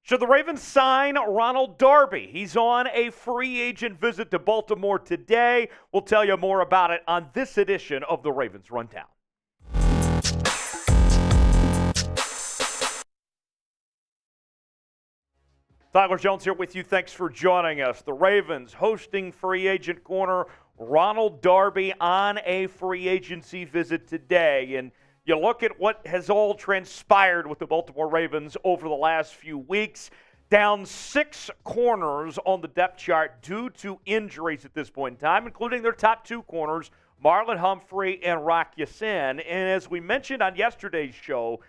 Should the Ravens sign Ronald Darby? He's on a free agent visit to Baltimore today. We'll tell you more about it on this edition of the Ravens Rundown. Tyler Jones here with you. Thanks for joining us. The Ravens hosting free agent corner Ronald Darby on a free agency visit today. And you look at what has all transpired with the Baltimore Ravens over the last few weeks. Down 6 corners on the depth chart due to injuries at this point in time, including their top 2 corners, Marlon Humphrey and Rock Ya-Sin. And as we mentioned on yesterday's show,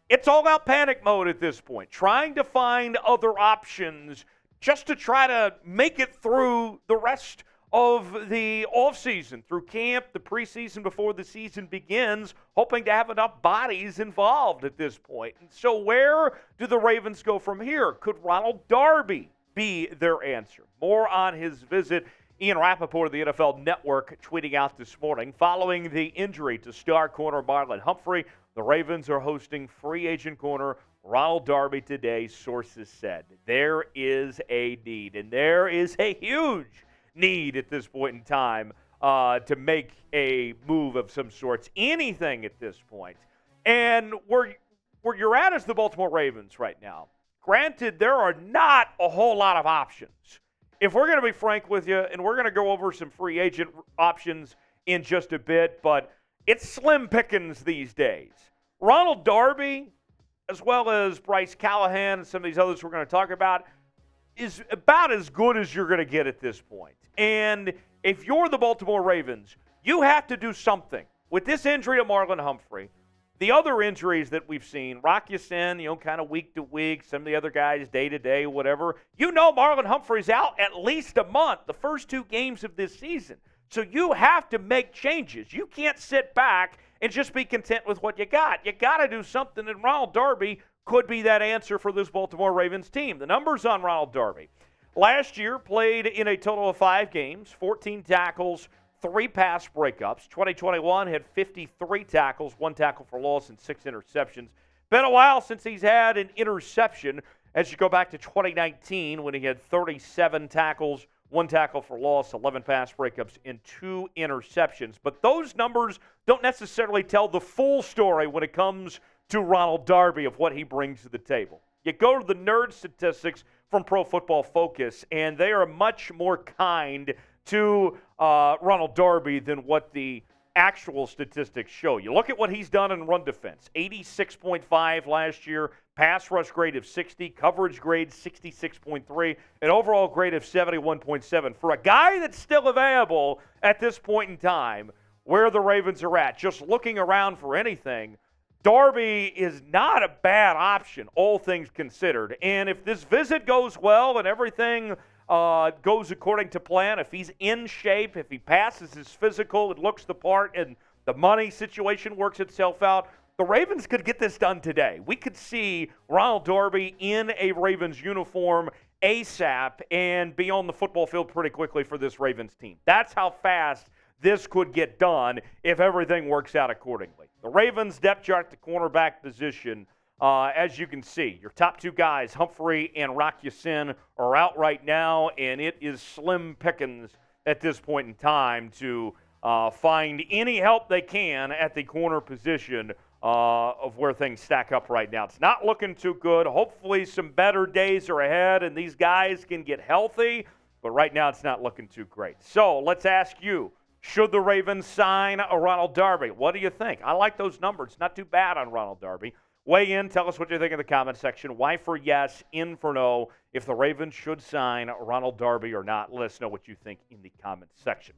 it's all out panic mode at this point, trying to find other options just to try to make it through the rest of the offseason, through camp, the preseason before the season begins, hoping to have enough bodies involved at this point. And so where do the Ravens go from here? Could Ronald Darby be their answer? More on his visit. Ian Rappaport of the NFL Network tweeting out this morning, following the injury to star corner Marlon Humphrey, the Ravens are hosting free agent corner Ronald Darby today, sources said. There is a need, and there is a huge need at this point in time to make a move of some sorts, anything at this point. And where you're at is the Baltimore Ravens right now. Granted, there are not a whole lot of options. If we're going to be frank with you, and we're going to go over some free agent options in just a bit, but it's slim pickings these days. Ronald Darby, as well as Bryce Callahan and some of these others we're going to talk about, is about as good as you're going to get at this point. And if you're the Baltimore Ravens, you have to do something. With this injury to Marlon Humphrey, the other injuries that we've seen, Rock Ya-Sin, kind of week to week, some of the other guys day to day, whatever, Marlon Humphrey's out at least a month, the first 2 games of this season. So you have to make changes. You can't sit back and just be content with what you got. You got to do something, and Ronald Darby could be that answer for this Baltimore Ravens team. The numbers on Ronald Darby. Last year, played in a total of 5 games, 14 tackles, 3 pass breakups. 2021 had 53 tackles, 1 tackle for loss, and 6 interceptions. Been a while since he's had an interception, as you go back to 2019 when he had 37 tackles, 1 tackle for loss, 11 pass breakups, and 2 interceptions. But those numbers don't necessarily tell the full story when it comes to Ronald Darby of what he brings to the table. You go to the nerd statistics from Pro Football Focus, and they are much more kind to Ronald Darby than what the actual statistics show. You look at what he's done in run defense, 86.5 last year, pass rush grade of 60, coverage grade 66.3, an overall grade of 71.7. For a guy that's still available at this point in time, where the Ravens are at, just looking around for anything, Darby is not a bad option, all things considered. And if this visit goes well and everything goes according to plan, if he's in shape, if he passes his physical, it looks the part, and the money situation works itself out, the Ravens could get this done today. We could see Ronald Darby in a Ravens uniform ASAP and be on the football field pretty quickly for this Ravens team. That's how fast this could get done if everything works out accordingly. The Ravens depth chart, the cornerback position, as you can see, your top 2 guys, Humphrey and Rock Ya-Sin, are out right now, and it is slim pickings at this point in time to find any help they can at the corner position of where things stack up right now. It's not looking too good. Hopefully some better days are ahead and these guys can get healthy, but right now it's not looking too great. So let's ask you, should the Ravens sign a Ronald Darby? What do you think? I like those numbers. Not too bad on Ronald Darby. Weigh in. Tell us what you think in the comment section. Y for yes, in for no. If the Ravens should sign Ronald Darby or not, let us know what you think in the comment section.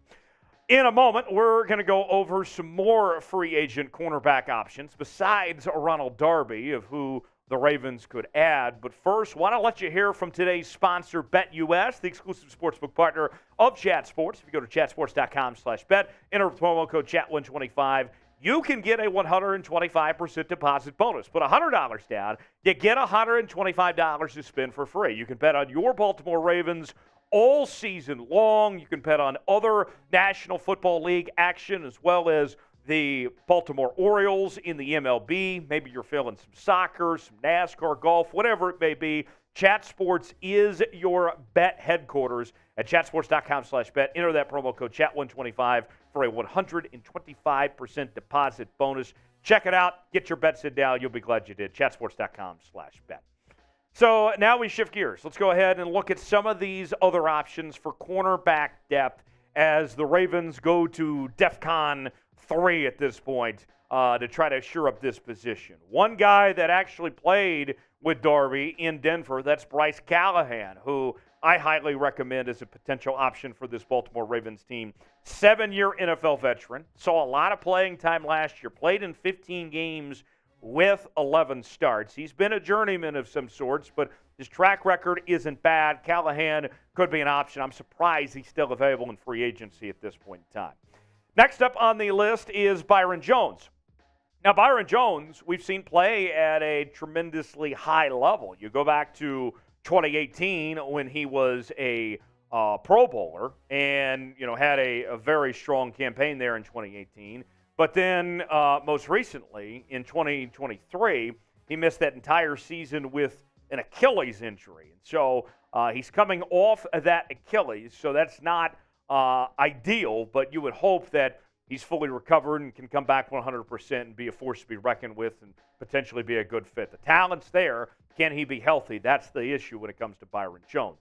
In a moment, we're going to go over some more free agent cornerback options besides Ronald Darby, of who the Ravens could add. But first, want to let you hear from today's sponsor, BetUS, the exclusive sportsbook partner of Chat Sports. If you go to chatsports.com/bet, enter promo code CHAT125, you can get a 125% deposit bonus. Put $100 down, you get $125 to spend for free. You can bet on your Baltimore Ravens all season long. You can bet on other National Football League action as well as the Baltimore Orioles in the MLB. Maybe you're feeling some soccer, some NASCAR, golf, whatever it may be. Chat Sports is your bet headquarters at chatsports.com/bet. Enter that promo code CHAT125 for a 125% deposit bonus. Check it out. Get your bets in down. You'll be glad you did. Chatsports.com/bet. So now we shift gears. Let's go ahead and look at some of these other options for cornerback depth as the Ravens go to DEFCON 3 at this point to try to shore up this position. One guy that actually played with Darby in Denver, that's Bryce Callahan, who I highly recommend as a potential option for this Baltimore Ravens team. 7-year NFL veteran, saw a lot of playing time last year, played in 15 games with 11 starts. He's been a journeyman of some sorts, but his track record isn't bad. Callahan could be an option. I'm surprised he's still available in free agency at this point in time. Next up on the list is Byron Jones. Now, Byron Jones, we've seen play at a tremendously high level. You go back to 2018 when he was a Pro Bowler and had a very strong campaign there in 2018. But then most recently in 2023, he missed that entire season with an Achilles injury. And so he's coming off of that Achilles, so that's not ideal, but you would hope that he's fully recovered and can come back 100% and be a force to be reckoned with and potentially be a good fit. The talent's there. Can he be healthy? That's the issue when it comes to Byron Jones.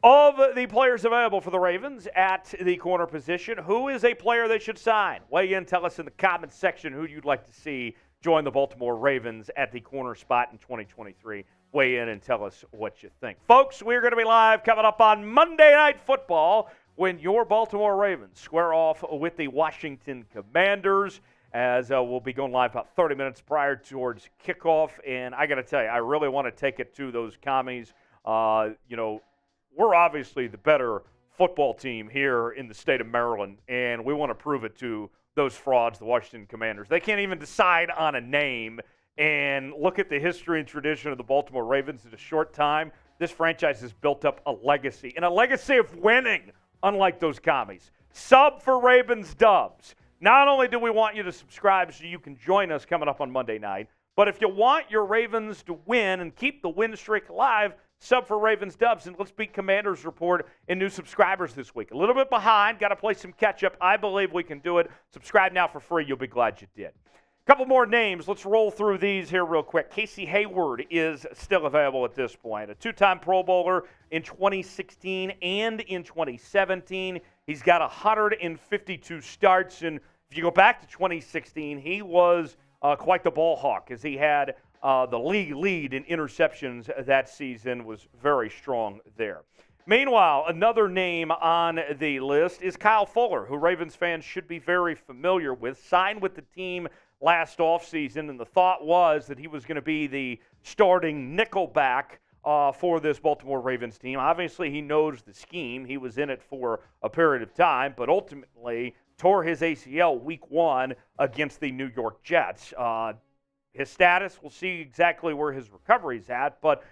Of the players available for the Ravens at the corner position, who is a player they should sign? Weigh in, tell us in the comments section who you'd like to see join the Baltimore Ravens at the corner spot in 2023. Weigh in and tell us what you think. Folks, we're going to be live coming up on Monday Night Football when your Baltimore Ravens square off with the Washington Commanders, as we'll be going live about 30 minutes prior towards kickoff. And I got to tell you, I really want to take it to those commies. We're obviously the better football team here in the state of Maryland, and we want to prove it to those frauds, the Washington Commanders. They can't even decide on a name, and look at the history and tradition of the Baltimore Ravens in a short time. This franchise has built up a legacy, and a legacy of winning, unlike those commies. Sub for Ravens Dubs. Not only do we want you to subscribe so you can join us coming up on Monday night, but if you want your Ravens to win and keep the win streak alive, sub for Ravens Dubs, and let's beat Commanders Report and new subscribers this week. A little bit behind, got to play some catch-up. I believe we can do it. Subscribe now for free. You'll be glad you did. A couple more names. Let's roll through these here real quick. Casey Hayward is still available at this point. A two-time Pro Bowler in 2016 and in 2017. He's got 152 starts, and if you go back to 2016, he was quite the ball hawk as he had the league lead in interceptions that season, was very strong there. Meanwhile, another name on the list is Kyle Fuller, who Ravens fans should be very familiar with. Signed with the team last offseason, and the thought was that he was going to be the starting nickelback for this Baltimore Ravens team. Obviously, he knows the scheme. He was in it for a period of time, but ultimately tore his ACL week 1 against the New York Jets. His status, we'll see exactly where his recovery's at, but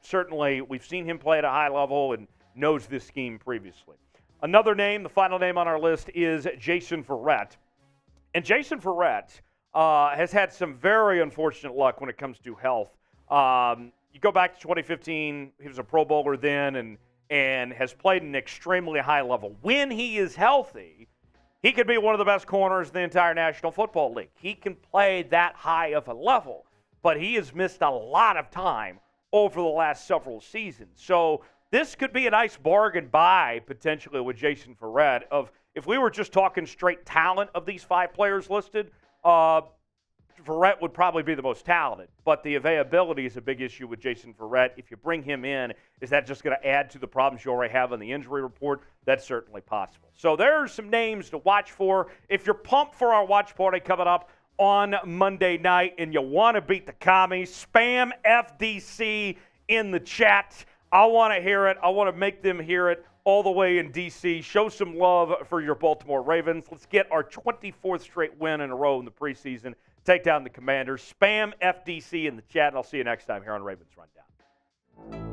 certainly we've seen him play at a high level and knows this scheme previously. Another name, the final name on our list, is Jason Verrett. And Jason Verrett has had some very unfortunate luck when it comes to health. You go back to 2015, he was a Pro Bowler then and has played an extremely high level. When he is healthy, he could be one of the best corners in the entire National Football League. He can play that high of a level, but he has missed a lot of time over the last several seasons. So this could be a nice bargain buy, potentially, with Jason Verrett. If we were just talking straight talent of these 5 players listed, Verrett would probably be the most talented, but the availability is a big issue with Jason Verrett. If you bring him in, is that just going to add to the problems you already have on the injury report? That's certainly possible. So there's some names to watch for. If you're pumped for our watch party coming up on Monday night and you want to beat the commies, spam FDC in the chat. I want to hear it. I want to make them hear it all the way in D.C. Show some love for your Baltimore Ravens. Let's get our 24th straight win in a row in the preseason. Take down the Commanders. Spam FDC in the chat, and I'll see you next time here on Ravens Rundown.